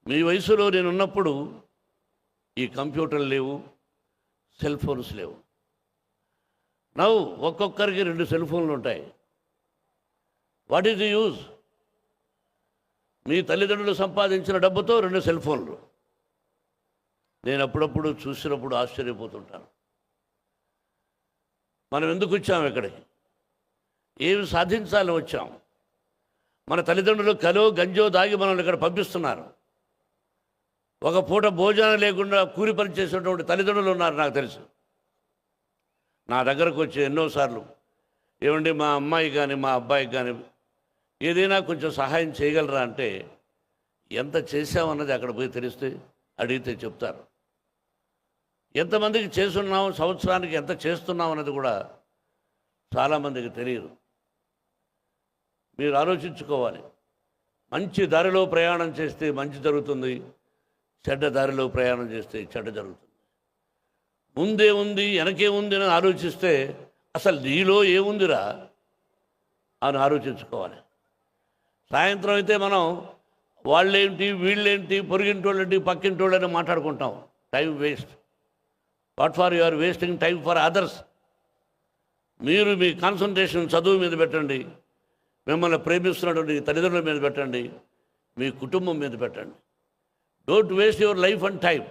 మీ వయసులో నేనున్నప్పుడు ఈ కంప్యూటర్లు లేవు, సెల్ ఫోన్స్ లేవు. నవ్వు ఒక్కొక్కరికి 2 సెల్ ఫోన్లు ఉంటాయి. What is the use? మీ తల్లిదండ్రులు సంపాదించిన డబ్బుతో 2 సెల్ ఫోన్లు. నేను అప్పుడప్పుడు చూసినప్పుడు ఆశ్చర్యపోతుంటాను. మనం ఎందుకు వచ్చాము ఇక్కడికి? ఏమి సాధించాలని వచ్చాం? మన తల్లిదండ్రులు కలో గంజో దాగి మనల్ని ఇక్కడ పంపిస్తున్నారు. ఒక పూట భోజనం లేకుండా కూలి పని చేసేటువంటి తల్లిదండ్రులు ఉన్నారు నాకు తెలుసు. నా దగ్గరకు వచ్చి ఎన్నోసార్లు, ఏమండి మా అమ్మాయి కానీ మా అబ్బాయికి కానీ ఏదైనా కొంచెం సహాయం చేయగలరా అంటే, ఎంత చేసామన్నది అక్కడ పోయి తెలిస్తే అడిగితే చెప్తారు. ఎంతమందికి చేస్తున్నాం, సంవత్సరానికి ఎంత చేస్తున్నాం అన్నది కూడా చాలామందికి తెలియదు. మీరు ఆలోచించుకోవాలి. మంచి దారిలో ప్రయాణం చేస్తే మంచి జరుగుతుంది, చెడ్డ దారిలో ప్రయాణం చేస్తే చెడ్డ జరుగుతుంది. ముందే ఉంది వెనకే ఉంది అని ఆలోచిస్తే అసలు నీలో ఏముందిరా అని ఆలోచించుకోవాలి. సాయంత్రం అయితే మనం వాళ్ళేంటి వీళ్ళేంటి పొరుగింటోళ్ళేంటి పక్కింటోళ్ళని మాట్లాడుకుంటాం. Time waste. What for you are wasting time for others. మీరు మీ కాన్సన్ట్రేషన్ చదువు మీద పెట్టండి, మిమ్మల్ని ప్రేమిస్తున్నటువంటి తల్లిదండ్రుల మీద పెట్టండి, మీ కుటుంబం మీద పెట్టండి. Don't waste your life and time.